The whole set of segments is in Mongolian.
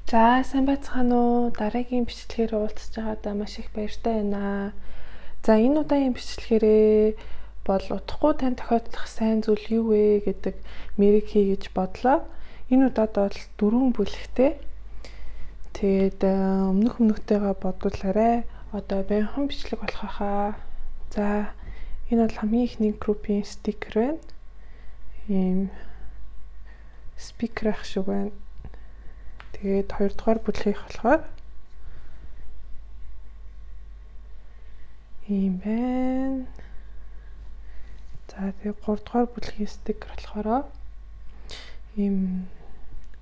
За сайн байцгаана уу? Дараагийн бичлэгээр уулзч байгаадаа маш их баяртай байна. За энэ удаагийн бичлэгээрээ бол удахгүй тань тохиолдох сайн зүйл юу вэ гэдэг мэрэг хий гэж бодлоо. Энэ удаад бол 4 бүлэгтэй. Тэгээд өмнөхтэйгээ бодуулаарай. Одоо баянхан бичлэг болох хаа. За энэ бол хамгийн ихний группийн стикер байна. Ийм спикер ах шиг байна. Тэгээд 2 дугаар бүлгийнх болохоор ийм байна. За тэгээд 3 дугаар бүлгийн стикер болохоор ийм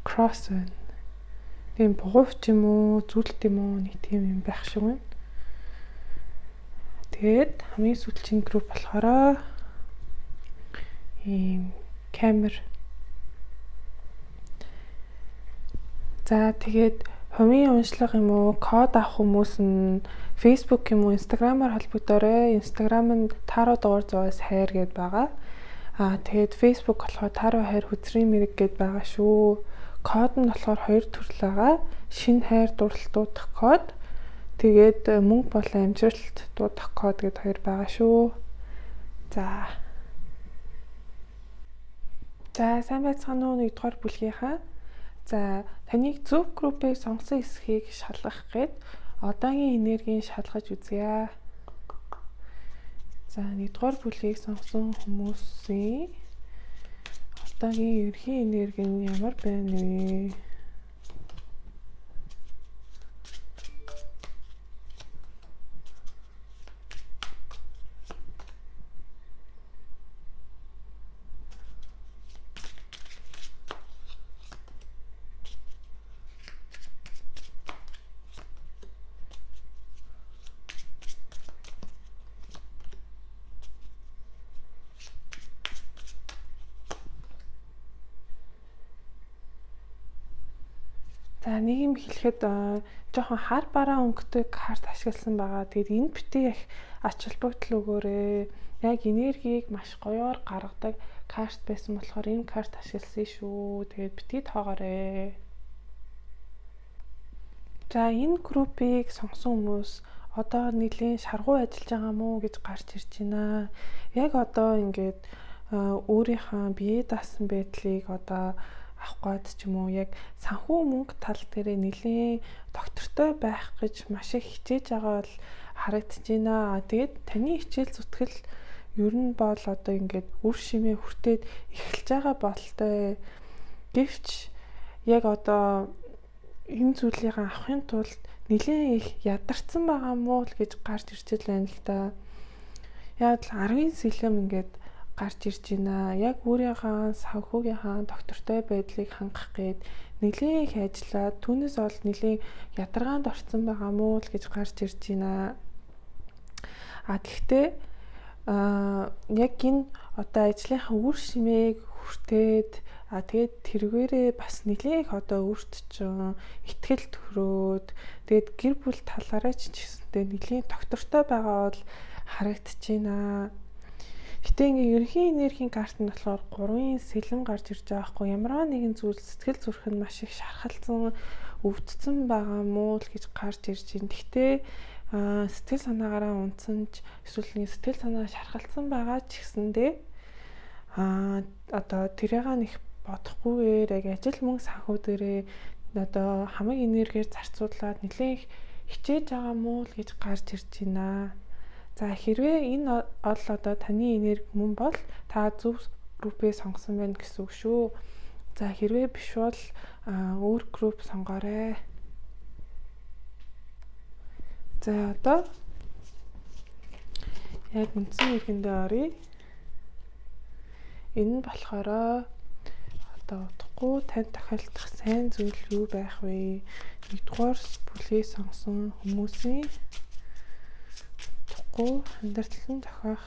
кросс байна. Тийм бугуйч юм уу, зүлт юм уу нэг тийм юм байх шиг байна. Тэгээд хамгийн сүүлчийн групп болохоор ийм камер. За тэгээд хувийн уншлага юм уу, код авах хүмүүс нь Facebook юм уу, Instagram-аар холбогдоорой. Instagram нь Taro дугаар зугаас хайр гэдээ байгаа. Тэгээд Facebook болохоор Taro хайр хүзрийн мэрэг гэдээ байгаа шүү. Код нь болохоор 2 төрөл байгаа. Шинэ хайр дурлал дуудах код. Тэгээд мөнгө болон амжилт дуудах код гэдээ 2 байгаа шүү. За сайн байцгаана уу 1 дугаар бүлгийнхаа. За таныг зөв группээ сонгосон эсхийг шалгах гээд одоогийн энергийг шалгаж үзье. За 1 дугаар бүлгийг сонгосон хүмүүсийн одоогийн ерхий энерги нь ямар байна вэ? За нэг юм хэлэхэд жоохон хар бараа өнгөтэй карт ашигласан байгаа. Тэгээд энд битгий их ач холбогдол өгөөрэй. Яг энергийг маш гоёор гаргадаг карт байсан болохоор энэ карт ашигласан шүү. Тэгээд битгий тоогоорой. За энэ группийг сонгосон хүмүүс одоо нэлийн шаргуу ажиллаж байгаа мó гэж гарч ирж байна. Яг одоо ингээд өөрийнхөө бие даасан байдлыг одоо авах гээд ч юм уу яг санхүү мөнгө тал дээр нэлийн доктортой байх гэж маш их хичээж байгаа бол харагдаж байна. Тэгээд таны хичээл зүтгэл ер нь бол одоо ингээд үр шимээ хүртээд эхэлж байгаа бололтой. Гэвч яг одоо энэ зүйлийг авахын тулд нэлийн их ядарсан байгаа мó л гэж гарч ирж байна л да. Яг л 10 сэлэм ингээд гарч ирж байна. Яг өөрийнхөө санхүүгийнхаа доктортой байдлыг хангах гээд нэлийн их ажиллаад түүнээс бол нэлийн ядаргаанд орсон байгаа мó л гэж гарч ирж байна. Гэхдээ яг энэ одоо ажлынхаа үр шимийг хүртээд тэгээд тэрвэрээ бас нэлийн их одоо өөртөө ихтгэл төрөөд тэгээд гэр бүл талаараа ч гэсэнтэй нэлийн доктортой байгаа бол харагдаж байна. Гэтэ ингээ ерөнхий энергийн карт нь болохоор 3 сэлэм гарч ирж байгаа хгүй ямар нэгэн зүйл сэтгэл зүрх нь маш их шархалцсан өвдсөн байгаа мó л гэж гарч ирж байна. Гэтэ сэтгэл санаагаараа унтсан ч эсвэл нэг сэтгэл санаа шархалцсан байгаа ч гэсэндээ одоо тэрийг нэг бодохгүйгээр яг ажил мөнгө санхүү дээрээ одоо хамаг энергиээр зарцуулаад нэлээд хичээж байгаа мó л гэж гарч ирж байна. За хэрвээ энэ ол одоо таны энерги мөн бол та зөв группээ сонгосон байна гэсэн үг шүү. За хэрвээ биш бол өөр групп сонгоорой. За одоо яг үндсэн эргэндээ оръё. Энэ нь болохоор одоо удахгүй танд тохиолдох сайн зүйл юу байх вэ? 1 дугаар бүлгийг сонгосон хүмүүсийн амьдралд тохиох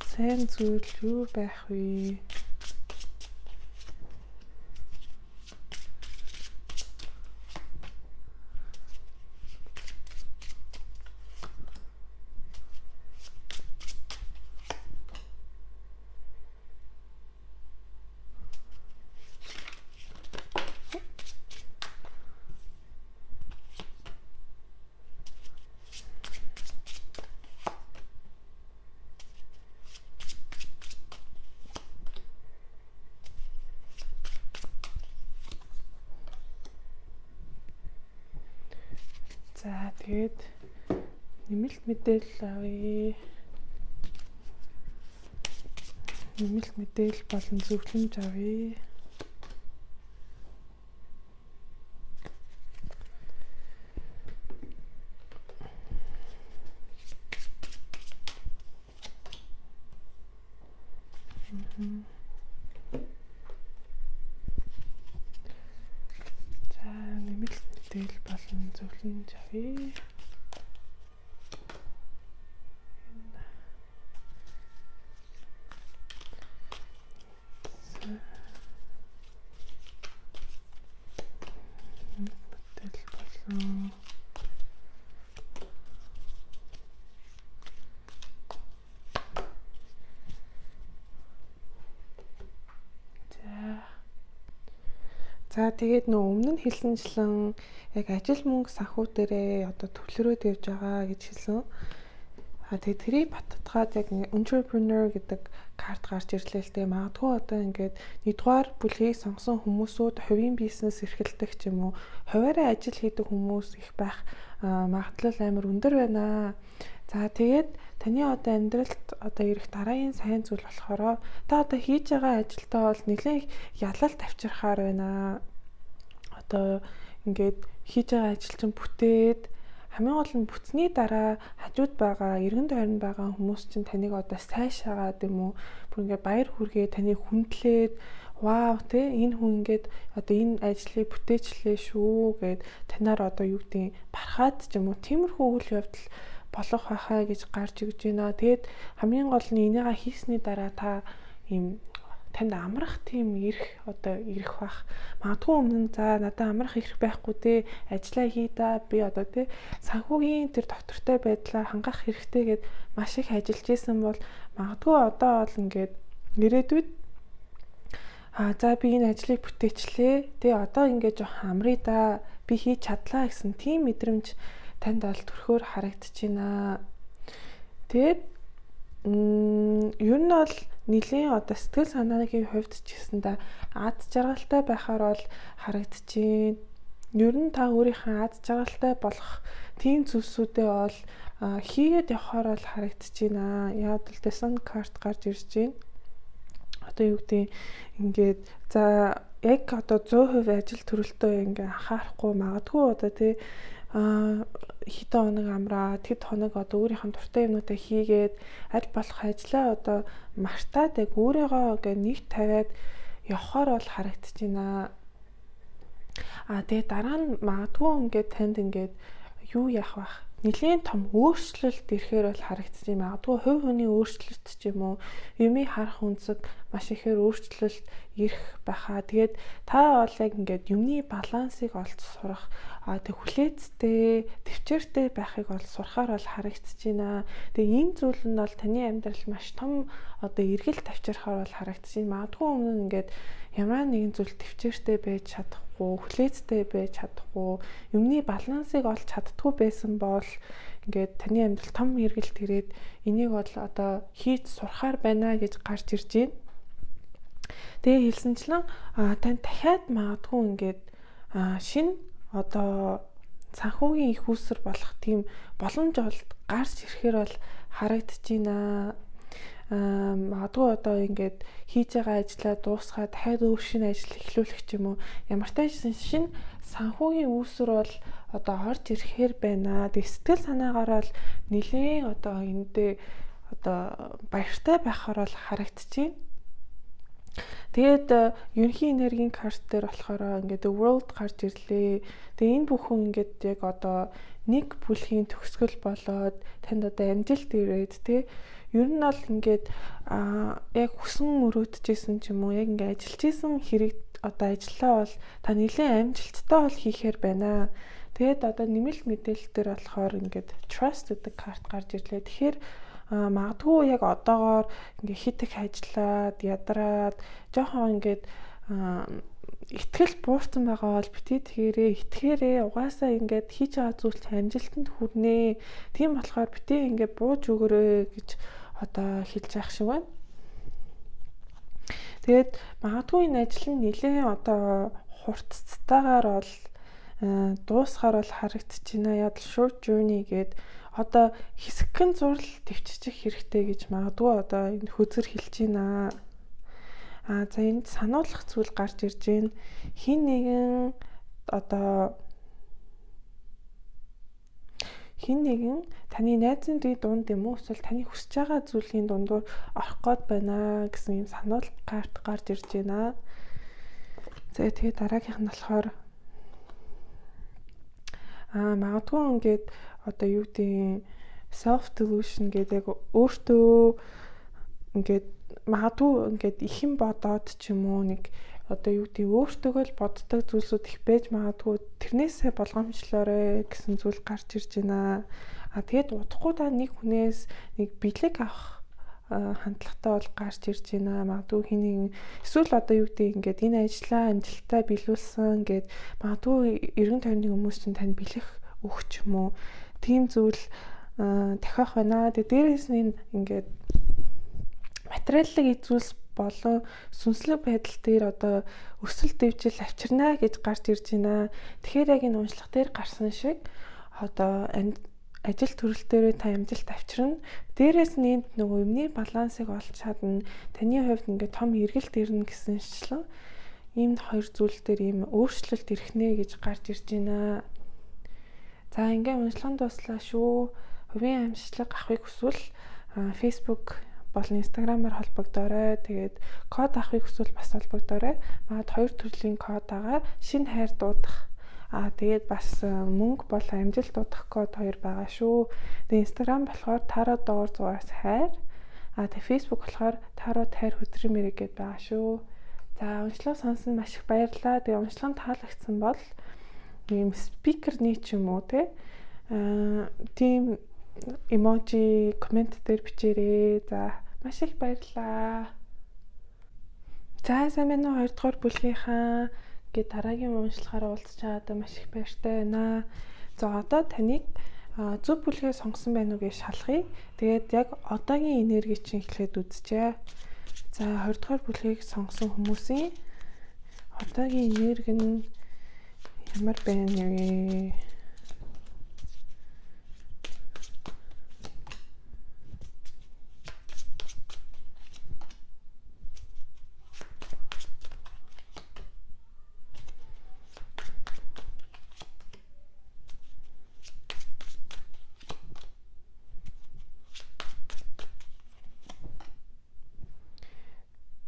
сайн зүйл юу байх вэ? За тэгээд нэмэлт мэдээлэл авъя. Нэмэлт мэдээлэл болон зөвлөмж авъя. За нэмэлт мэдээлэл болон зөвлөмж авъя. За тэгээд нөө өмнө нь хэлсэнчлэн яг ажил мөнгө санхүү дээрээ одоо төвлөрөөд явж байгаа гэж хэлсэн. Тэгээд тэрийг баттгаад яг entrepreneur гэдэг карт гарч ирлээ л дээ. Магадгүй одоо ингээд нэгдүгээр бүлгийг сонгосон хүмүүсүүд хувийн бизнес эрхэлдэг ч юм уу, хуваараа ажил хийдэг хүмүүс их байх магадлал амар өндөр байна. За тэгээд таны одоо амьдралд одоо ирэх дараагийн сайн зүйл болохоор та одоо хийж байгаа ажилдаа бол нэлээд ялалт авчирхаар байна. Одоо ингээд хийж байгаа ажил чинь бүтээд хамгийн гол нь бүтсний дараа хажууд байгаа эргэн тойронд байгаа хүмүүс чинь таныг одоо сайшаагаад юм уу бүр ингээд баяр хүргээ таныг хүндлээд вау те энэ хүн ингээд одоо энэ ажлыг бүтээчлээ шүү гэд танаар одоо юу гэдэг бархаад ч юм уу тиймэрхүү үйл явдал болох байхаа гэж гарч игж байна. Тэгээд хамгийн гол нь энийгээ хийсний дараа та ийм танд амрах тийм ирэх бах. Магадгүй өмнө за надад амрах ирэх байхгүй те ажиллаа хий да би одоо те санхүүгийн тэр доктортой байдлаа хангах хэрэгтэй гэд маш их ажиллаж исэн бол магадгүй одоо бол ингээд ирээдүйд за би энэ ажлыг бүтээчлээ те одоо ингээд жоохон амраа да би хийж чадлаа гэсэн тийм мэдрэмж танд бол төрхөөр харагдаж байна. Тэгээд ер нь бол нилийн одоо сэтгэл санаагийн хувьд ч гэсэндээ аз жаргалтай байхаар бол харагдчихээн. Ер нь та өөрийнхөө аз жаргалтай болох тийм зүйлсүүдээ бол хийгээд явахаар бол харагдчихээн. Яг л дэсэн карт гарч ирж байна. Одоо юу гэдэг ингээд за яг одоо 100% ажил төрөлтөө ингээ анхаарахгүй магадгүй одоо тий хэдэн хоног амраад хэд хоног одоо өөрийнх нь дуртай юмнуудаа хийгээд аль болох ажлаа одоо мартаад яг өөрийгөө ингээ нэг тавиад явахаар бол харагдаж байна. Тэгээ дараа нь магадгүй ингээд танд ингээд юу яах вэ? Нилийн том өөрчлөлт ирэхээр бол харагдаж байна. Магадгүй хувь хүний өөрчлөлт ч юм уу, юмыг харах үнцэг маш ихээр өөрчлөлт ирэх байхаа. Тэгээд та бол яг ингээд юмны балансыг олж сурах, тэг хүлээцтэй, төвчээртэй байхыг бол сурахаар бол харагдаж байна. Тэгээ энэ зүйл нь бол таны амьдрал маш том одоо эргэлт авчирхаар бол харагдаж байна. Магадгүй өмнө нь ингээд ямар нэгэн зүйл төвчээртэй байж чадахгүй, хүлээцтэй байж чадахгүй, юмны балансыг олж чаддгүй байсан бол ингээд таны амьдрал том эргэлт ирээд энийг бол одоо хийж сурахаар байна гэж гарч ирж байна. Тэгээ хэлсэнчлэн тань дахиад магадгүй ингээд шинэ одоо санхүүгийн их үүсвэр болох тийм боломж бол гарч ирэхээр бол харагдаж байна. Магадгүй одоо ингээд хийж байгаа ажлаа дуусгаад дахиад өөр шинэ ажил эхлүүлэх ч юм уу ямар таажсан шинэ санхүүгийн үүсвэр бол одоо орж ирэхээр байна. Тэг сэтгэл санаагаар бол нэлээд одоо эндээ одоо баяртай байхаар бол харагдаж байна. Тэгээд ерөнхий энергийн карт дээр болохоор ингээд world гарч ирлээ. Тэгээ энэ бүхэн ингээд яг одоо нэг бүлгийн төгсгөл болоод танд одоо амжилт ирээд тий ер нь бол ингээд яг хүсэн мөрөөдөжсэн ч юм уу яг ингээд ажиллаж исэн хэрэг одоо ажиллаа бол та нэлээд амжилттай бол хийхээр байна. Тэгээд одоо нэмэлт мэдээлэл дээр болохоор ингээд trust гэдэг карт гарч ирлээ. Тэгэхээр магадгүй яг одоогоор ингээ хит их ажиллаад ядраад жоохон ингээд итгэл буурсан байгаа бол битээ итгээрээ угаасаа ингээд хийж байгаа зүйлч амжилтанд хүрнэ. Тийм болохоор битээ ингээд бууж өгөөрэй гэж одоо хэлж явах шиг байна. Тэгээд магадгүй энэ ажил нь нэлээд одоо хурцтайгаар бол дуусгаар бол харагдчихна. Яг short journey гээд одоо хэсэгхэн зураг төвччих хэрэгтэй гэж магадгүй одоо энэ хөзөр хэлж байна. За энд сануулгах зүйл гарч ирж байна. Хин нэгэн таны найзын дунд юм уу эсвэл таны хүсэж байгаа зүйлийн дундуур орох гээд байна гэсэн юм сануулга карт гарч ирж байна. За тэгээд дараагийнх нь болохоор магадгүй ингээд одоо юу гэдэг self delusion гэдэг өөртөө ингээд магадгүй ингээд ихэн бодоод ч юм уу нэг одоо юу гэдэг өөртөөгөө л боддог зүйлсүүд их байж магадгүй тэрнээсээ болгоомжлоорой гэсэн зүйл гарч ирж байна. Тэгээд удахгүй та нэг хүнээс нэг бэлэг авах хандлагатай бол гарч ирж байна. Магадгүй хэнийг эсвэл одоо юу гэдэг ингээд энэ ажлаа амжилттай биелүүлсэн гэд магадгүй эргэн тойрны хүмүүс чинь тань бэлэх өгч юм уу. Тийм зүйл дахиах байна. Тэгээд дээрээс нь ингээд материаллык эзүүлс болон сүнслэг байдал дээр одоо өсөлт дэвжил авчирна гэж гарч ирж байна. Тэгэхээр яг энэ уншлах дээр гарсан шиг одоо ажил төрөл дээр та амжилт авчирна. Дээрээс нь энд нөгөө юмны балансыг олж чадна. Таны хувьд ингээд том эргэлт ирнэ гэсэнчлэн ийм хоёр зүйл дээр ийм өөрчлөлт ирэх нэ гэж гарч ирж байна. За ингээд уншлахын дуслаа шүү. Хувийн амьсгалыг авахыг хүсвэл Facebook болон Instagram-аар холбогдоорой. Тэгээд код авахыг хүсвэл бас холбогдоорой. Магад хоёр төрлийн код байгаа. Шинэ хайр дуудах. Тэгээд бас мөнгө бол амжилт дуудах код хоёр байгаа шүү. Тэгээд Instagram болохоор тарот доор зураас хайр. Тэгээд Facebook болохоор тарот хайр хөдрөн мэрэг гэдээ байгаа шүү. За уншлага сонсон маш их баярлалаа. Тэгээд уншлага таалагдсан бол ийм спикерний ч юм уу тийм эможи комент дээр бичээрэй. За маш их баярлалаа. За сайн байна уу 2 дугаар бүлгийнхаа гээд дараагийн уншлагаараа уулзч чадаа маш их баяртай байна. За одоо таныг зөв бүлгээ сонгосон байна уу гэж шалгая. Тэгээд яг одоогийн энерги чинь эхлээд үзчихье. За 20 дугаар бүлгийг сонгосон хүмүүсийн одоогийн энерги нь ямар байна вэ?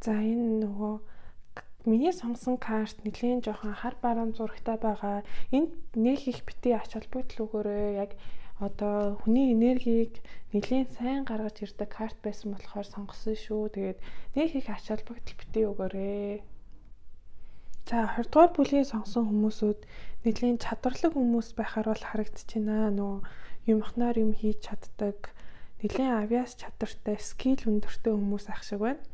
За энэ нөгөө миний сонгосон карт нэлийн жоохон хар баруун зурагтай байгаа. Энд нэг их бити ач холбогдол өгөөрэй. Яг одоо хүний энергийг нэлийн сайн гаргаж ирдэг карт байсан болохоор сонгосон шүү. Тэгээд нэг их ач холбогдол бити өгөөрэй. За 20 дугаар бүлгийг сонгосон хүмүүсүүд нэлийн чадварлаг хүмүүс байхаар бол харагдчихна. Нөгөө юмхнаар юм хийж чаддаг, нэлийн авиас чадвартай, скил өндөртэй хүмүүс ах шиг байна.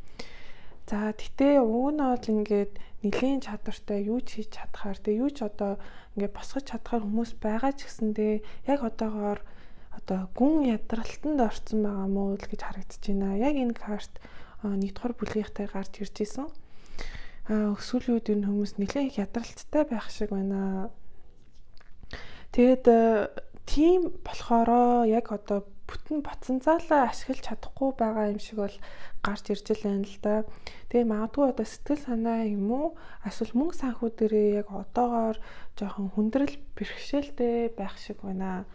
За тэгтээ уг нь бол ингээд нэлийн чадвартай юу ч хийж чадхаар тэгээ юу ч одоо ингээд босгож чадхаар хүмүүс байгаа ч гэсэндээ яг одоогоор одоо гүн ядралтанд орсон байгаа мó л гэж харагдаж байна. Яг энэ карт 1 дугаар бүлгийнхтэй гарч ирж исэн. Өсвөл үед энэ хүмүүс нэлийн их ядралттай байх шиг байна. Тэгээд тийм болохоро яг одоо бүтэн потенциалаа ашиглаж чадахгүй байгаа юм шиг бол гарч ирж байна л да. Тэгээ магадгүй одоо сэтгэл санаа юм уу эсвэл мөнгө санхүү дээрээ яг одоогоор жоохон хүндрэл бэрхшээлтэй байх шиг байна.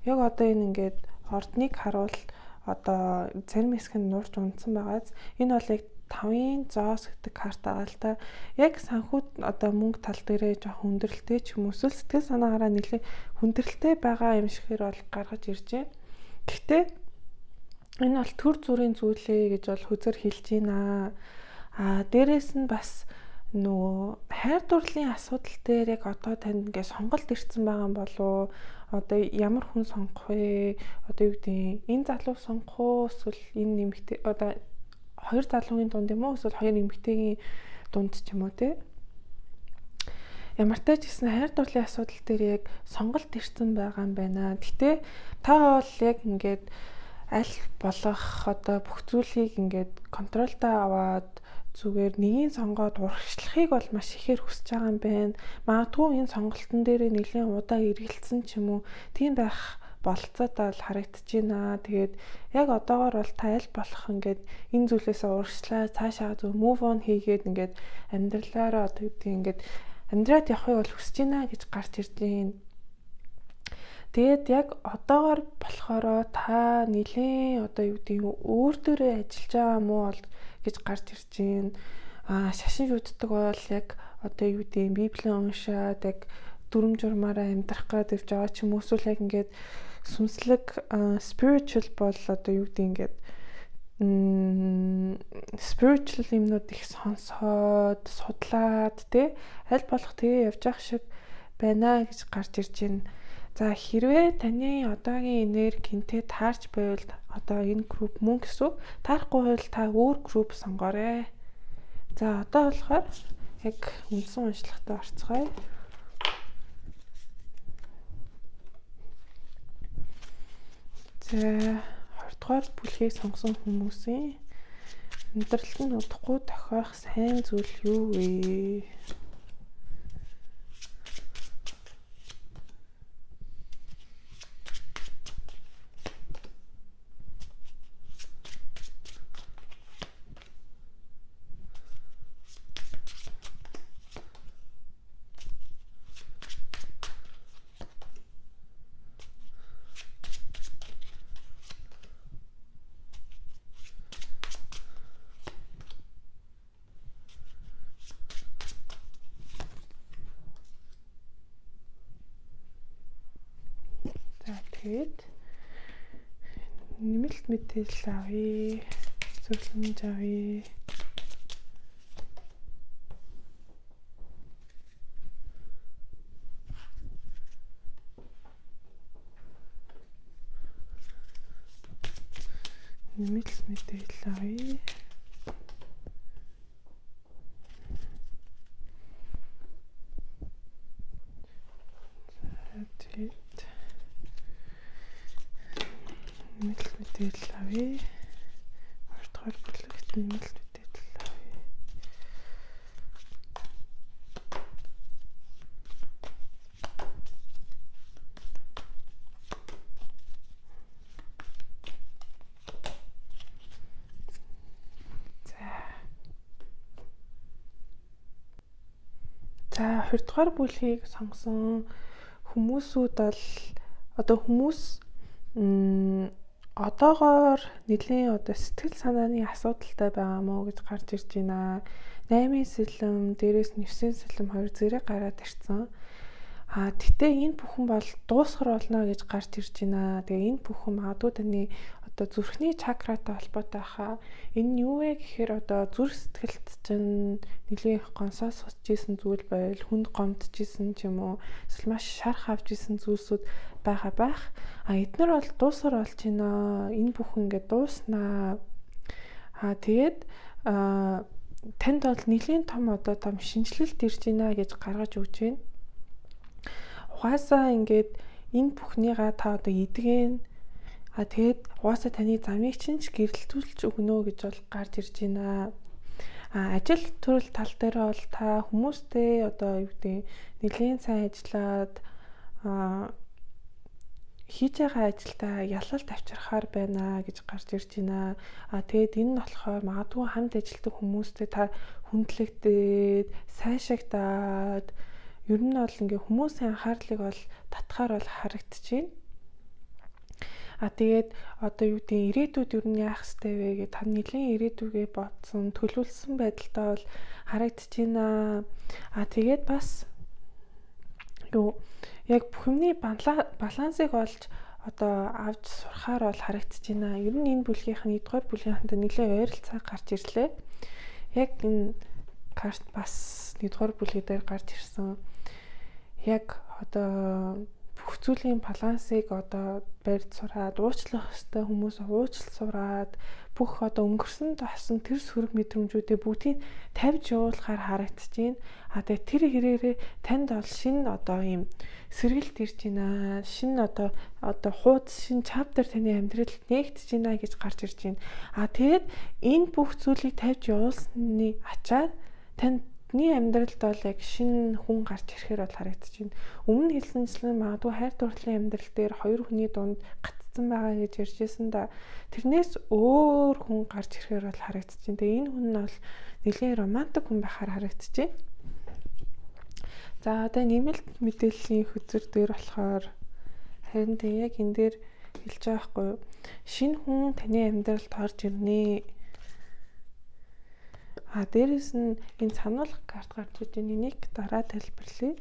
Яг одоо энэ ингээд ордныг харуул одоо зарим хэсэг нь нуурч унтсан байгааз энэ бол яг 5-ын зоос гэдэг карт байгаа л да. Яг санхүү одоо мөнгө тал дээрээ жоохон хүндрэлтэй ч юм уу сэтгэл санаагаараа нэлээд хүндрэлтэй байгаа юм шигээр бол гаргаж ирж байна. Гэхдээ энэ бол төр зүрийн зүйлээ гэж бол хүзэр хэлж байна. Дээрээс нь бас нөгөө хайр дурлалын асуудал дээр яг одоо танд ингээд сонголт ирсэн байгаа юм болов одоо ямар хүн сонгох вэ? Одоо юу гэдэг энэ залуу сонгох уу эсвэл энэ нэмэгтэй одоо хоёр залуугийн дунд юм уу эсвэл хоёр эмэгтэйгийн дунд ч юм уу те. Ямар ч гэсэн хайр дурлалын асуудал дээр яг сонголт ирсэн байгаа юм байна. Гэтэ та бол яг ингээд аль болох одоо бүх зүйлийг ингээд контролдоо аваад зүгээр нэгийг сонгоод урагшлахыг бол маш ихээр хүсэж байгаа юм байна. Магадгүй энэ сонголтын дээр нэлийн удаа эргэлцсэн ч юм уу тийм байх бололцоотой бол харагдаж байна. Тэгээд яг одоогоор бол та аль болох ингээд энэ зүйлээсээ урагшлаа цаашаа зөв move on хийгээд ингээд амьдралаараа одоо юу гэдгийг ингээд амьдраад явахыг бол хүсэж байна гэж гарч ирж байна. Тэгээд яг одоогоор болохоро та нэлийн одоо юу гэдгийг өөр дөрөө ажиллаж байгаа мó бол гэж гарч ирж байна. Шашин шүтдэг бол яг одоо юу гэдгийг Библийн уншаад яг дүрм журмаараа амьдрах гэдэг жаа ч юм уу эсвэл яг ингээд сүнслэг spiritual бол одоо юу гэдэг ингээд spiritual юмнууд их сонсоод судлаад тий аль болох тэгээ явж явах шиг байна гэж гарч ирж байна. За хэрвээ таны одоогийн энерги гинтээ таарч байвал одоо энэ групп мөн гэсэн таарахгүй бол та өөр групп сонгоорой. За одоо болохоор яг үндсэн уншлагтаа орцгоё. За 20 дугаар бүлгийг сонгосон хүмүүсийн амьдралд нь удахгүй тохиох сайн зүйл юу вэ? Тэгээд нэмэлт мэдээлэл авъя. Зөвлөмж авъя. Нэмэлт мэдээлэл авъя. Тэгээд нэмэлт мэдээлэл авъя. 20 дугаар бүлэгт нэмэлт мэдээлэл авъя. За 20 дугаар бүлгийг сонгосон хүмүүсүүд бол одоо хүмүүс одоогоор нэлийн одоо сэтгэл санааны асуудалтай байгаа мó гэж гарч ирж байна. 8-ын сэлэм, дээрээс 9-ийн сэлэм хоёр зэрэг гараад ирсэн. Гэтээ энэ бүхэн бол дуусгар болно гэж гарч ирж байна. Тэгээ энэ бүхэн магадгүй таны одоо зүрхний чакратай холбоотой хаа. Энэ нь юу вэ гэхээр одоо зүрх сэтгэлд чинь нэлийн гонсоос сусж исэн зүйл байвал хүнд гомдж исэн ч юм уу эсвэл маш шарах авч исэн зүйлсүүд байх. Эднэр бол дуусгар болж байна. Энэ бүхэн ингээд дууснаа. Тэгээд танд бол нэлийн том одоо том шинжилэлт ирж байна гэж гаргаж өгч байна. Угаасаа ингээд энэ бүхнийгаа та одоо идэгэн тэгээд угаасаа таны замыг чинь гэрэлтүүлж өгнө гэж бол гарч ирж байна. Ажил төрөл тал дээр бол та хүмүүстэй одоо юу гэдэг нэлийн сайн ажиллаад хийж байгаа ажилдаа ялалт авчирхаар байна гэж гарч ирж байна. Тэгээд энэ нь болохоор магадгүй хамт ажилладаг хүмүүстэй та хүндлэгдээд сайшаагдаад ер нь бол ингээ хүмүүсийн анхаарлыг бол татахаар бол харагдчихэв. Тэгээд одоо юу гэдэг ирээдүйд ер нь яах ёстой вэ гэж та нэлийн ирээдүгээ бодсон, төлөвлөсөн байдалтай бол харагдчихэв. Тэгээд бас юу яг бүх юмний балансыг олж одоо авч сурахаар бол харагдчихэв. Ер нь энэ бүлгийнх нь 1-р бүлгийнхэнтэй нэлээд ойролцоо гарч ирлээ. Яг энэ карт бас 1-р бүлэг дээр гарч ирсэн. Яг одоо бүх зүйлийн балансыг одоо барьж сураад, уучлах ёстой хүмүүс уучлал сураад, бүх одоо өнгөрсөн тасан тэр сөрөг мэдрэмжүүдээ бүгдийг тавьж явуулахаар харагдаж байна. Тэгээ тэр хэрээрээ танд бол шинэ одоо ийм сэргэлт ирж байна. Шинэ одоо хуудас, шинэ чаптер таны амьдралд нээгдэж байна гэж гарч ирж байна. Тэгээд энэ бүх зүйлийг тавьж явуулсны ачаар таны амьдралд бол яг шинэ хүн гарч ирэхээр бол харагдаж байна. Өмнө хэлсэнчлэн магадгүй хайр дурлалын амьдрал дээр хоёр хүний дунд гацсан байгаа гэж ярьжсэн да. Тэрнээс өөр хүн гарч ирэхээр бол харагдаж байна. Тэгээ энэ хүн нь бол нэлээд романтик хүн байхаар харагдаж байна. За одоо нэмэлт мэдээллийн хөтөр дээр болохоор харин яг энэ дээр хэлж байгаа байхгүй юу? Шинэ хүн таны амьдралд орж ирнэ. Дээрэс нь энэ сануулгах карт гарч ирж байна. Энийг дараа тайлбарлая.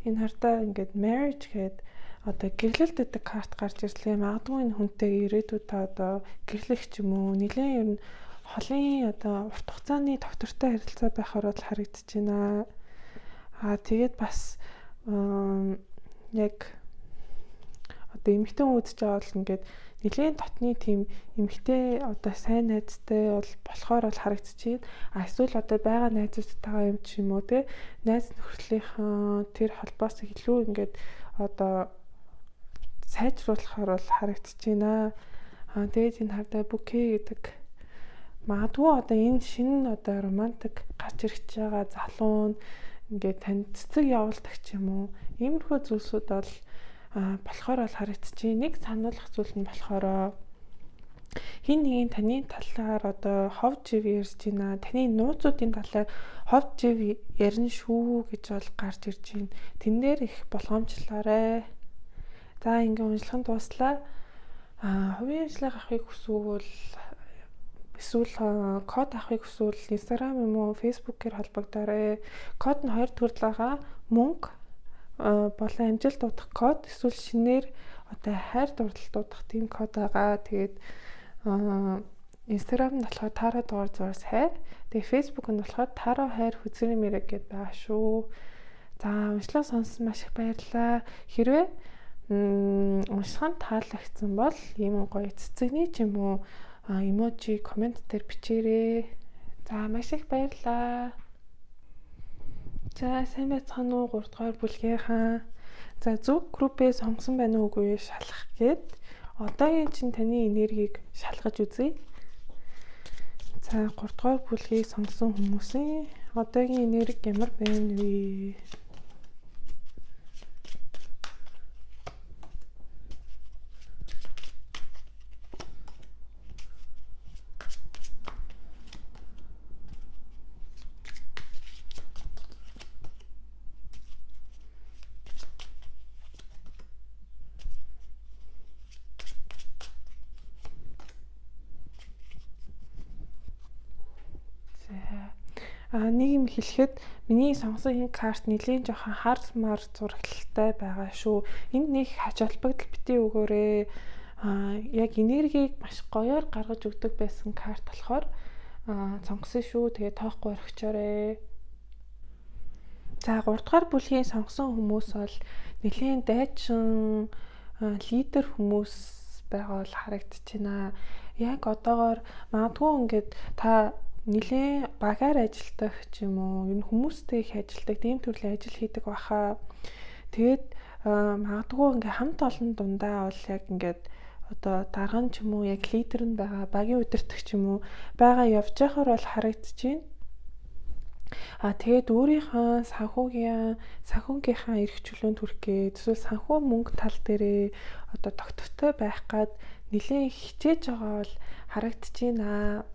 Энэ хардаа ингээд marriage гэдэг одоо гэрлэлт гэдэг карт гарч ирлээ. Магадгүй энэ хүнтэй ирээдүйд та одоо гэрлэх ч юм уу, нэлээд ер нь холын одоо урт хугацааны доктортой харилцаа байхаар бол харагдаж байна. Тэгээд бас яг одоо эмэгтэй хүн үзэж байгаа бол ингээд нэлээд дотны тийм эмэгтэй одоо сайн найзтай бол болохоор бол харагдчихээн. Эсвэл одоо байгаа найзуудтайгаа юм ч юм уу те найз нөхөрлийнхэн тэр холбоос илүү ингээд одоо сайжруулахаар бол харагдчихээн. Тэгээд энэ хардаа бүкэ гэдэг магадгүй одоо энэ шинэ одоо романтик гарч ирж байгаа залуу нь ингээд танд цэцэг явуулдаг ч юм уу. Иймэрхүү зүйлсүүд бол болохоор бол харагдчихээн. Нэг сануулгах зүйл нь болохоор хин нэгin таны талаар одоо хов жив ярьж байна. Таны нууцуудын талаар хов жив ярина шүү гэж бол гарч ирж байна. Тэн дээр их болгоомжлоорой. За ингээ уншлах нь дууслаа. Хувийн ажиллагаа авахыг хүсвэл эсвэл код авахыг хүсвэл Instagram юм уу, Facebook-ээр холбогдоорой. Код нь 2 төрөл байгаа. Мөнгө болон амжилт дуудах код, эсвэл шинээр одоо хайр дурлал дуудах тийм код байгаа. Тэгээд Instagram нь болохоор таараа дугаар зураас хайр. Тэгээд Facebook нь болохоор таараа хайр хүзрийн мэрэг гэдээ байгаа шүү. За уншлаа сонссон маш их баярлалаа. Хэрвээ уншиханд таалагдсан бол ийм гоё цэцэгний ч юм уу эможи комент дээр бичээрэй. За маш их баярлалаа. За сайн байцгаана уу 3 дугаар бүлгийнхаа. За зөв группээ сонгосон байна уугүй шалгах гээд одоогийн чинь таны энергийг шалгаж үзье. За 3 дугаар бүлгийг сонгосон хүмүүсийн одоогийн энерги ямар байна вэ? Нэг юм хэлэхэд миний сонгосон энэ карт нэлийн жоохон хармар зурагтай байгаа шүү. Энд нэг хач холбогдол битгий өгөөрэй. Яг энергийг маш гоёор гаргаж өгдөг байсан карт болохоор сонгосон шүү. Тэгээ тоохгүй орхичоорой. За 3 дугаар бүлгийн сонгосон хүмүүс бол нэлийн дайчин лидер хүмүүс байгаа бол харагдаж байна. Яг одоогоор магадгүй ингээд та нэлээ багаар ажилдах ч юм уу энэ хүмүүстэй их ажилдаг тийм төрлийн ажил хийдэг баха. Тэгээд магадгүй ингээ хамт олон дундаа бол яг ингээд одоо дарга ч юм уу яг лидер нь байгаа багийн удирдагч ч юм уу байгаа явж байхаар бол харагдаж байна. Тэгээд өөрийнхөө санхүүгийнхаа эрх чөлөөнд хүрэх гээд эсвэл санхүү мөнгө тал дээрээ одоо тогтвортой байх гад нэлээ хичээж байгаа бол харагдаж байна.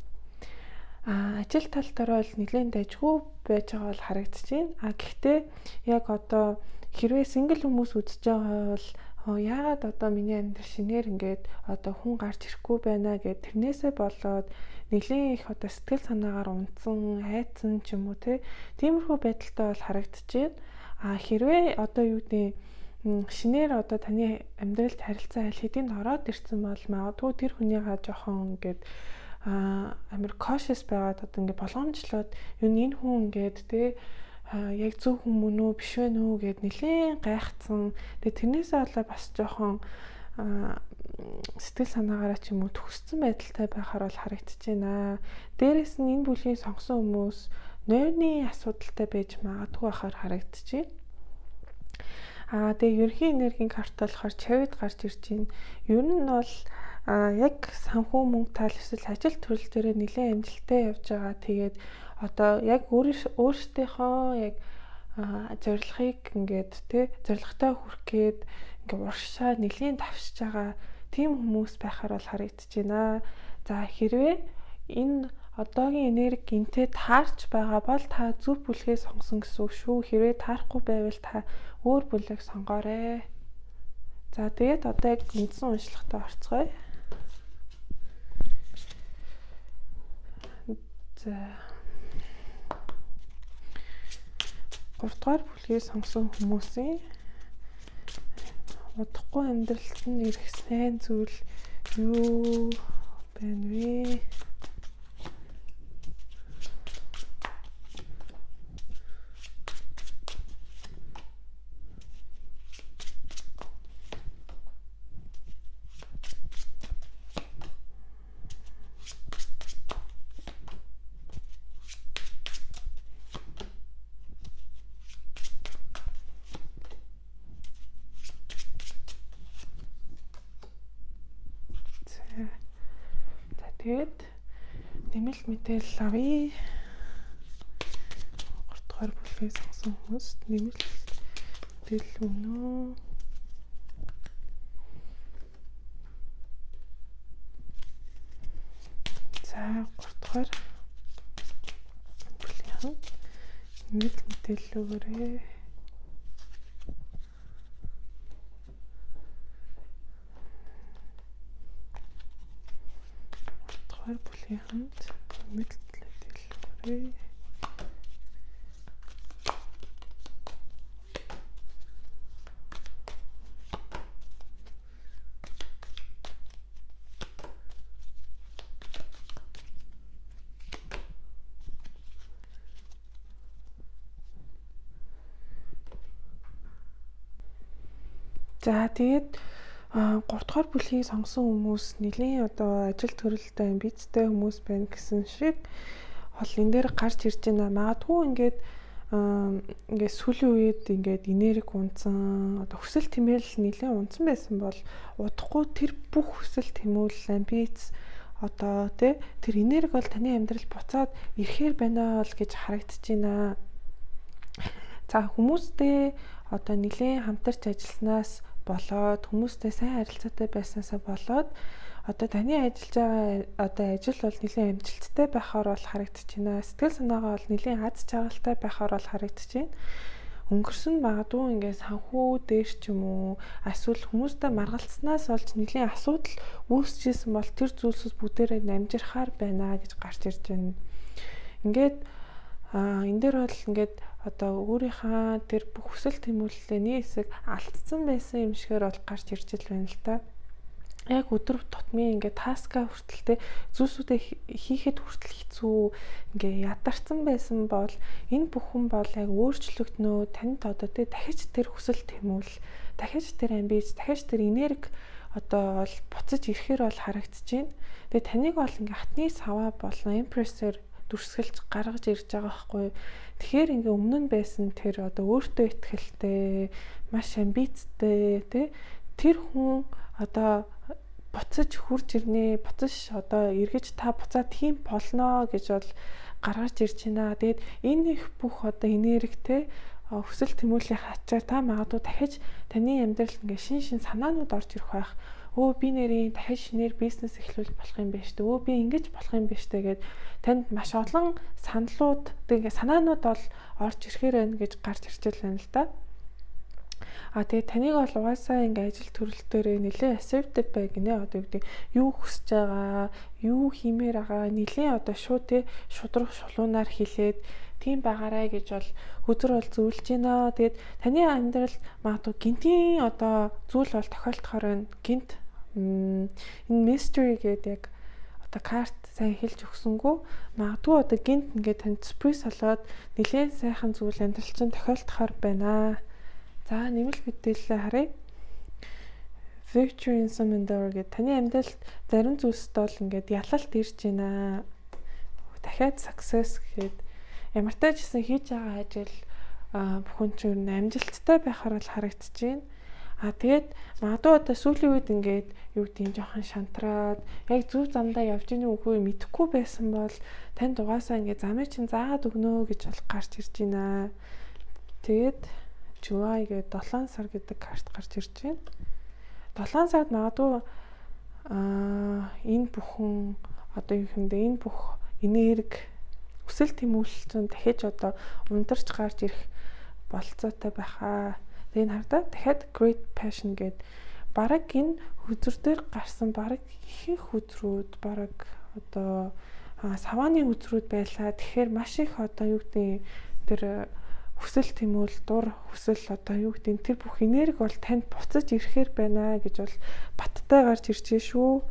Ажил тал дээр бол нэлээд дайггүй байж байгаа бол харагдаж байна. Гэхдээ яг одоо хэрвээ сингл хүмүүс үзэж байгаа бол яагаад одоо миний амьдрал шинээр ингээд одоо хүн гарч ирэхгүй байна гэд тэрнээсээ болоод нэлээд их одоо сэтгэл санаагаар унтсан, айдсан ч юм уу тиймэрхүү байдалтай бол харагдаж байна. Хэрвээ одоо юу гэдэг шинээр одоо таны амьдралд харилцаа аль хэдийн ороод ирсэн бол магадгүй тэр хүнийгаа жоохон ингээд амар cautious байгаад одоо ингээд болгоомжлоод юу энэ хүн ингээд яг зөв хүмүүн үү биш вэ нүү гэд нэлээд гайхацсан. Тэгээ тэрнээсээ болоо бас жоохон сэтгэл санаагаараа ч юм уу төгссөн байдалтай байхаар бол харагдаж байна. Дээрээс нь энэ бүлгийг сонгосон хүмүүс нойрны асуудалтай байж магадгүй байхаар харагдаж байна. Тэгээ ерөнхий энергийн карт болохоор Chariot гарч ирж байна. Ер нь бол яг санхүү мөнгө тал эсвэл ажил төрөл дээр нэлээд амжилттай явж байгаа. Тэгээд одоо яг өөрсдийнхөө яг зорилгыг ингээд зорилготой хүрэхэд ингээд урагшаа нэлээд давшиж байгаа тийм хүмүүс байхаар бол харагдаж байна. За хэрвээ энэ одоогийн энерги гинтээ таарч байгаа бол та зөв бүлгээ сонгосон гэсэн үг шүү. Хэрвээ таарахгүй байвал та өөр бүлэг сонгоорой. За тэгээд одоо яг мэдсэн уншлагатаа орцгоё. За 3 дугаар бүлгийг сонгосон хүмүүсийн удахгүй амьдралд нь ирэх сайн зүйл юу байна вэ? Тэгээд нэмэлт мэдээлэл авъя. 3 дугаар бүлгийг сонгосон хүмүүст нэмэлт мэдээлэл өгнө. За 3 дугаар бүлгийн нэмэлт мэдээлэл өгөөрэй. Бүлгийн хамт мэдээлэл өгөөрэй. За тэгээд 3 дугаар бүлгийг сонгосон хүмүүс нэлийн одоо ажил төрөлтэй амбицтай хүмүүс байна гэсэн шиг бол энэ дээр гарч ирж байна. Магадгүй ингээд сүүлийн үед ингээд энерги унтсан одоо хүсэл тэмээл нэлийн унтсан байсан бол удахгүй тэр бүх хүсэл тэмүүлэл амбиц одоо тэр энерги бол таны амьдрал буцаад ирэхээр байна л гэж харагдаж байна. За хүмүүстэй одоо нэлийн хамтарч ажилласнаас болоод хүмүүстэй сайн харилцаатай байснаасаа болоод одоо таны ажиллаж байгаа одоо ажил бол нэлийн амжилттай байхаар бол харагдаж байна. Сэтгэл санаагаа бол нэлийн аз жаргалтай байхаар бол харагдаж байна. Өнгөрсөн магадгүй ингээд санхүү дээр ч юм уу эсвэл хүмүүстэй маргалцснаас болж нэлийн асуудал үүсчихсэн бол тэр зүйлсээс бүгдээрээ намжирхаар байна гэж гарч ирж байна. Ингээд энэ дээр бол ингээд одоо өөрийнхөө тэр бүх хүсэл тэмүүллийн хэсэг алдсан байсан юм шигээр бол гарч ирж л байна л та. Яг өдөр тутмын ингээд таска хүртэлтэй зүйлсүүдээ хийхэд хүртэл хэцүү ингээд ядарсан байсан бол энэ бүхэн бол яг өөрчлөгднөө танд одоо дахиж тэр хүсэл тэмүүлэл, дахиж тэр амбиц, дахиж тэр энерги одоо бол буцаж ирэхээр бол харагдаж байна. Тэгээ таныг бол ингээд хатны саваа болон импрессор дүрсгэлж гаргаж ирж байгаа байхгүй. Тэгэхээр ингээ өмнө нь байсан тэр одоо өөртөө ихтэй, маш амбицтай тэр хүн одоо буцаж хурж ирнэ, буцаж одоо эргэж та буцаад тийм болно гэж бол гаргаж ирж байна. Тэгээд энэ их бүх одоо энергитэй хүсэл тэмүүллийн хачаар та магадгүй дахиж таны амьдралд ингээ шин санаанууд орж ирэх байх. Би нэрийн дахиж шинээр бизнес эхлүүл болох юм байна шүү дээ. Би ингэж болох юм байна шүү дээ гэд танд маш олон саналууд тэгээ санаанууд бол орж ирэхээр байна гэж гарч ирчихэл байна л да. Тэгээ таныг бол угаасаа ингээ ажил төрөлтөөрөө нэлээд assertive бай гинэ. Одоо гэдэг юу хүсэж байгаа, юу хиймээр байгаа нэлээд одоо шууд шудраг шулуунаар хэлээд тийм байгаарай гэж бол өдөр бол зөвлөж байна. Тэгээд таны амьдралд магадгүй гинтийн одоо зүйл бол тохиолдохоор байна. Гинт энэ mystery гэдэг яг одоо карт сайн хэлж өгсөнгүү магадгүй одоо гинт ингээд танд сюрприз болоод нэлээд сайхан зүйл амьдрал чинь тохиолдохоор байна. За нэмэлт мэдээлэл харъя. Victory in some endeavor гэдэг таны амьдралд зарим зүйлсд бол ингээд ялалт ирж байна. Дахиад success гэхэд ямар ч гэсэн хийж байгаа ажил бүхэн чинь амжилттай байхаар л харагдаж байна. Тэгээд магадгүй одоо сүүлийн үед ингээд юу гэдэг юм жоохон шантраад яг зөв замдаа явж ийн үгүй мэдэхгүй байсан бол танд угаасаа ингээд замыг чинь заагаад өгнө гэж бол гарч ирж байна. Тэгээд July гэдэг 7 сар гэдэг карт гарч ирж байна. 7 сард магадгүй энэ бүхэн одоо юу хэмдэ энэ бүх энерги хүсэл тэмүүлэлтэн дахиж одоо ундарч гарч ирэх болцоотой байхаа. Тэгээд хардаа дахиад Great Passion гэдэг бараг энэ хүзэр дээр гарсан бараг ихэнх хүзрүүд бараг одоо савааны хүзрүүд байлаа. Тэгэхээр маш их одоо юу гэдэг тэр хүсэл тэмүүл дур хүсэл одоо юу гэдэг тэр бүх энерги бол танд буцаж ирэхээр байна гэж бол баттай гарч иржээ шүү.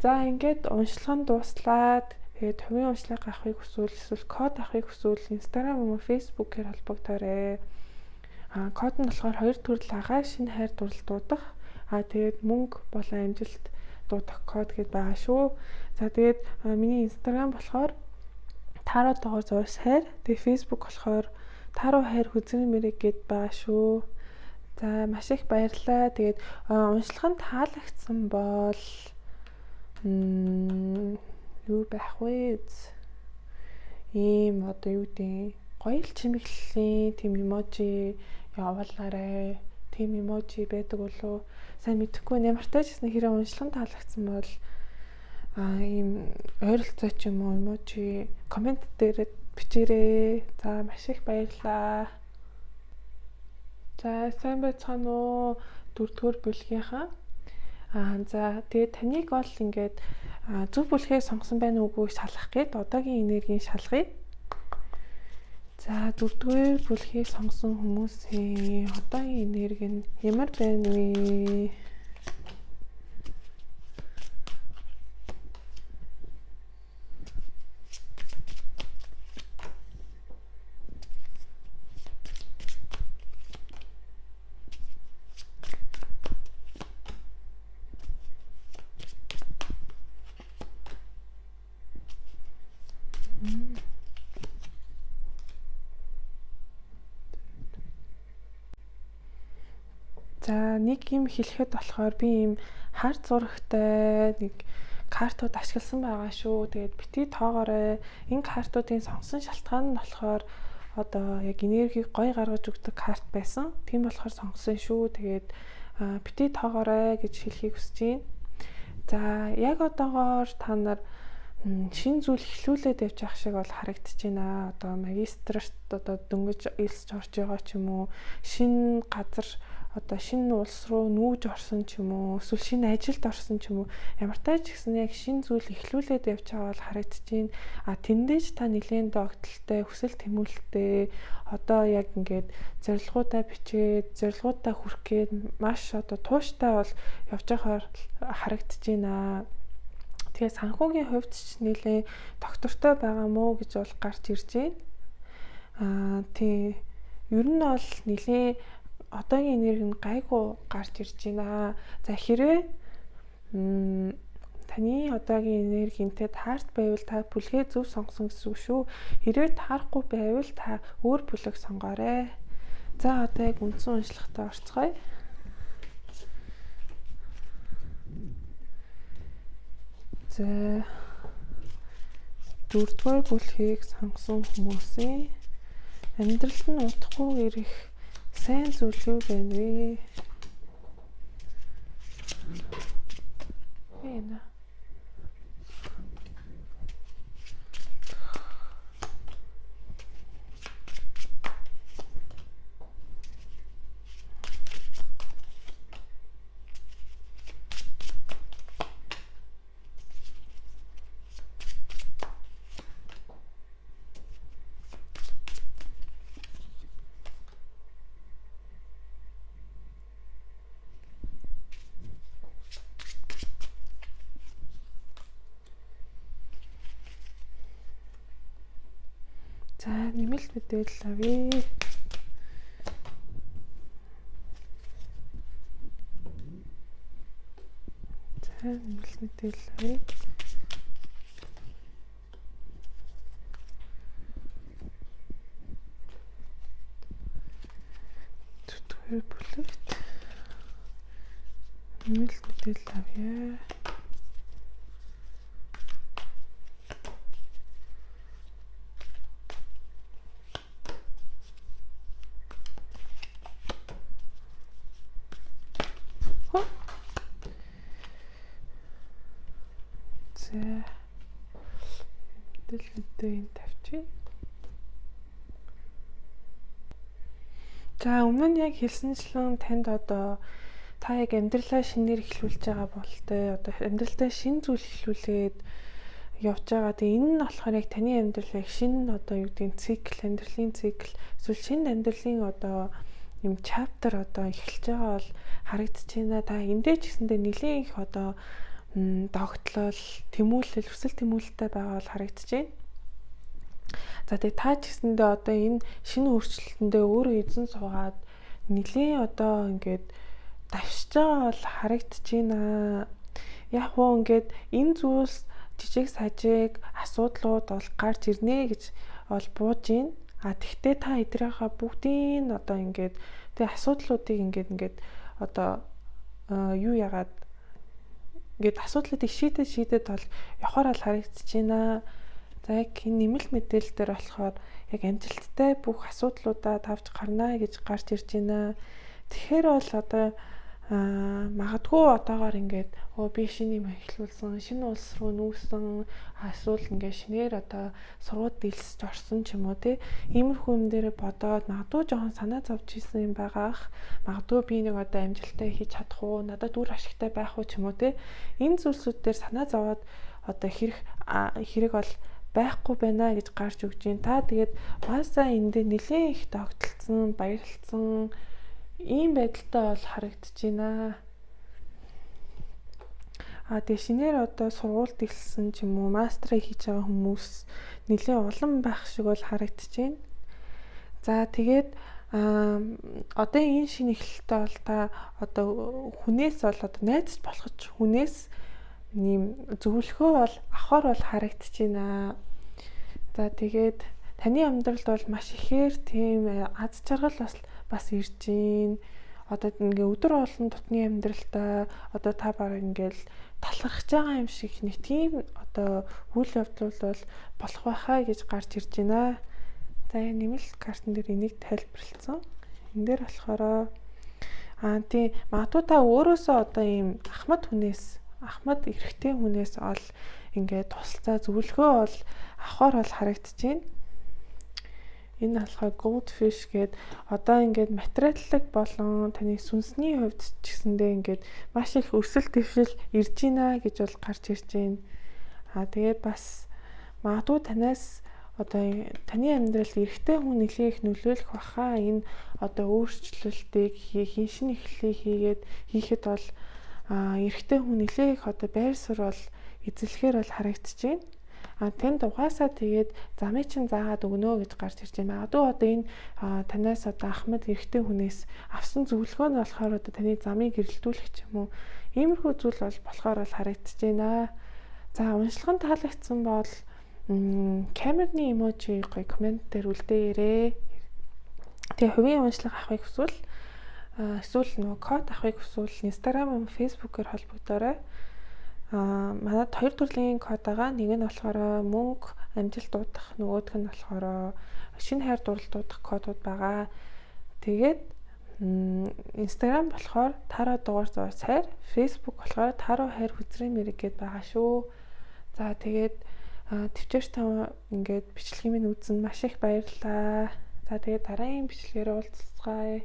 За ингээд уншлага нь дуслаад тэгээд хувийн уншлага авахыг хүсвэл эсвэл код авахыг хүсвэл Instagram уу Facebook-ээр холбогдоорой. Код нь болохоор 2 төрөл агаа шинэ хайр дурлал дуудах. Тэгээд мөнгө болон амжилт дуудах код гэдээ байгаа шүү. За тэгээд миний Instagram болохоор таро доогоор зурс хайр. Тэгээд Facebook болохоор таро хайр хүзрийн мэрэг гэд байгаа шүү. За маш их баярлалаа. Тэгээд уншлага нь таалагдсан бол юу байх вэ? Ийм одоо юу гэдэг гоё л чимэглэлийн тийм эможи явуулаарай. Тийм эможи байдаг болов сайн мэдэхгүй. Ямар ч гэсэн хэрэг уншлага нь таалагдсан бол ийм ойролцоо ч юм уу эможи комент дээр бичээрэй. За маш их баярлалаа. За сайн байцгаана уу 4-р бүлгийнхаа. За тэгээд таныг бол ингээд зөв бүлгээ сонгосон байна уугүй шалгах гээд одоогийн энергийн шалгая. За 4-р бүлгийг сонгосон хүмүүсийн одоогийн энерги нь ямар байна вэ? За нэг юм хэлэхэд болохоор би ийм хард зурагтай нэг картууд ашигласан байгаа шүү. Тэгээд битгий тоогоорой. Энэ картуудын сонгосон шалтгаан нь болохоор одоо яг энергийг гоё гаргаж өгдөг карт байсан. Тийм болохоор сонгосон шүү. Тэгээд битгий тоогоорой гэж хэлхийг хүсэж байна. За яг одоогоор та нар шин зүйл эхлүүлээд явж байгаа шиг бол харагдаж байна. Одоо магистрт одоо дөнгөж элсж орж байгаа ч юм уу, шин газар одоо шинэ улс руу нүүж орсон ч юм уу, эсвэл шинэ ажилд орсон ч юм уу, ямар тач гэсэн яг шинэ зүйл эхлүүлээд явж байгаа бол харагдаж байна. Тэндээж та нэлээд догтлолтой, хүсэл тэмүүлэлтэй одоо яг ингээд зорилгоудаа бичээд, зорилгоудаа хүрэх гээд маш одоо тууштай бол явж байгааг харагдаж байна. Тэгээ санхүүгийн хувьд ч нэлээд доктортой байгаа мó гэж бол гарч ирж байна. Тий. Ер нь бол нэлээд одоогийн энерги нь гайгүй гарч ирж байна. За хэрвээ таны одоогийн энергинтэй таарт байвал та бүлгээ зөв сонгосон гэсэн үг шүү. Хэрвээ таарахгүй байвал та өөр бүлэг сонгоорой. За одоо яг үндсэн уншлагатаа орцгоё. За 4-р бүлгийг сонгосон хүмүүсийн амьдралд нь удахгүй ирэх сайн зүйл юу байна вэ? Эна. За нэмэлт мэдээлэл авъя. За нэмэлт мэдээлэл авъя. Зүтгэр бүлэгт нэмэлт мэдээлэл авъя. Мэдээлэлдээ энэ тавьчих. За өмнө нь яг хэлсэнчлэн танд одоо та яг амьдралаа шинээр эхлүүлж байгаа болтой. Одоо амьдралдаа шинэ зүйл эхлүүлээд явж байгаа. Тэгээ энэ нь болохоор яг таны амьдрал яг шинэ одоо юу гэдэг нь цикл, амьдралын цикл, эсвэл шинэ амьдралын одоо юм чаптер одоо эхэлж байгаа бол харагдаж байна. Та эндээ ч гэсэндээ нэлийн их одоо догтлол, тэмүүлэл, хүсэл тэмүүлэлтэй байгаа бол харагдаж байна. За тэгээ та ч гэсэндээ одоо энэ шинэ өөрчлөлтөндөө өөрөө эзэн суугаад нэлийн одоо ингээд давшиж байгаа бол харагдаж байна. Яг уу ингээд энэ зүйлс жижиг сажиг асуудлууд бол гарч ирнэ гэж бол бууж байна. Тэгтээ та эдрийнхаа бүгдийн одоо ингээд тэгээ асуудлуудыг ингээд одоо юу яагаад ингээд асуудлуудыг шийдэд бол явахаар л харагдаж байна. За яг энэ нэмэлт мэдээлэл дээр болохоор яг амжилттай бүх асуудлуудаа тавьж гарнаа гэж гарч ирж байна. Тэгэхээр бол одоо магадгүй одоогоор ингээд би шинэ юм эхлүүлсэн, шинэ улс руу нүүсэн, эсвэл ингээд шинээр одоо сургууль дэлсэж орсон ч юм уу те. Иймэрхүү юм дээр бодоод магадгүй жоохон санаа зовж исэн юм байгаах. Магадгүй би нэг одоо амжилттай хийж чадах уу, надад үр ашигтай байх уу ч юм уу те. Энэ зүйлсүүд дээр санаа зовоод одоо хэрэг бол байхгүй байна гэж гарч өгч байна. Та тэгээд маасаа эндээ нэлээд их тогтолцсон, баярлцсан ийм байдалтай бол харагдаж байна. Тэгээ шинээр одоо сургуульд эхэлсэн ч юм уу, мастраа хийж байгаа хүмүүс нэлээд улам байх шиг бол харагдаж байна. За тэгээд одоо энэ шинэ эхлэлтэй бол та одоо хүнээс бол одоо найзч болох ч хүнээс нэм зөвлөгөө бол авахар бол харагдаж байна. За тэгээд таны амьдралд бол маш ихээр тийм аз жаргал бас ирж байна. Одоо ингээ өдөр болгон дотны амьдралдаа одоо та баг ингээл талархаж байгаа юм шиг нэг тийм одоо үйл явдал бол болох байхаа гэж гарч ирж байна. За нэмэлт картн дээр энийг тайлбарлалцсан. Энэ дээр болохоор тийм магадгүй та өөрөөсөө одоо ийм ахмад эрэгтэй хүнээс ол ингээд тусалцаа зөвлөгөө бол авахар бол харагдаж байна. Энэ болохоор goldfish гээд одоо ингээд материаллык болон таны сүнсний хувьд ч гэсэндээ ингээд маш их өсөлт дэвшил ирж байна гэж бол гарч ирж байна. Тэгээд бас магадгүй танаас одоо таны амьдралд эрэгтэй хүн нэлээд их нөлөөлөх баха. Энэ одоо өөрчлөлтийг шинэ эхлэлийг хийхэд бол эрэгтэй хүн нэлээд их одоо байр суурь бол эзэлэхээр бол харагдаж байна. Тэнд угаасаа тэгээд замыг чинь заагаад өгнө гэж гарч ирж байна. Магадгүй одоо энэ танаас одоо ахмад эрэгтэй хүнээс авсан зөвлөгөө нь болохоор одоо таны замыг гэрэлтүүлэх ч юм уу. Иймэрхүү зүйл бол болохоор бол харагдаж байна. За уншлагын таалагдсан бол камерны эможи гоё комент дээр үлдээгээрэй. Тэгээ хувийн уншлага авахыг хүсвэл нөгөө код авахыг хүсвэл Instagram, Facebook-оор холбогдоорой. Манайд 2 төрлийн код байгаа. Нэг нь болохоор мөнгө амжилт дуудах, нөгөөх нь болохоор шинэ хайр дурлал дуудах кодууд байгаа. Тэгээд Instagram болохоор тараа дугаар зур сайр, Facebook болохоор тараа хайр хүзрийн мэрэг гэдээ байгаа шүү. За тэгээд төвчээрч та ингээд бичлэгийг минь үзэн маш их баярлалаа. За тэгээд дараагийн бичлэгээр уулзцгаая.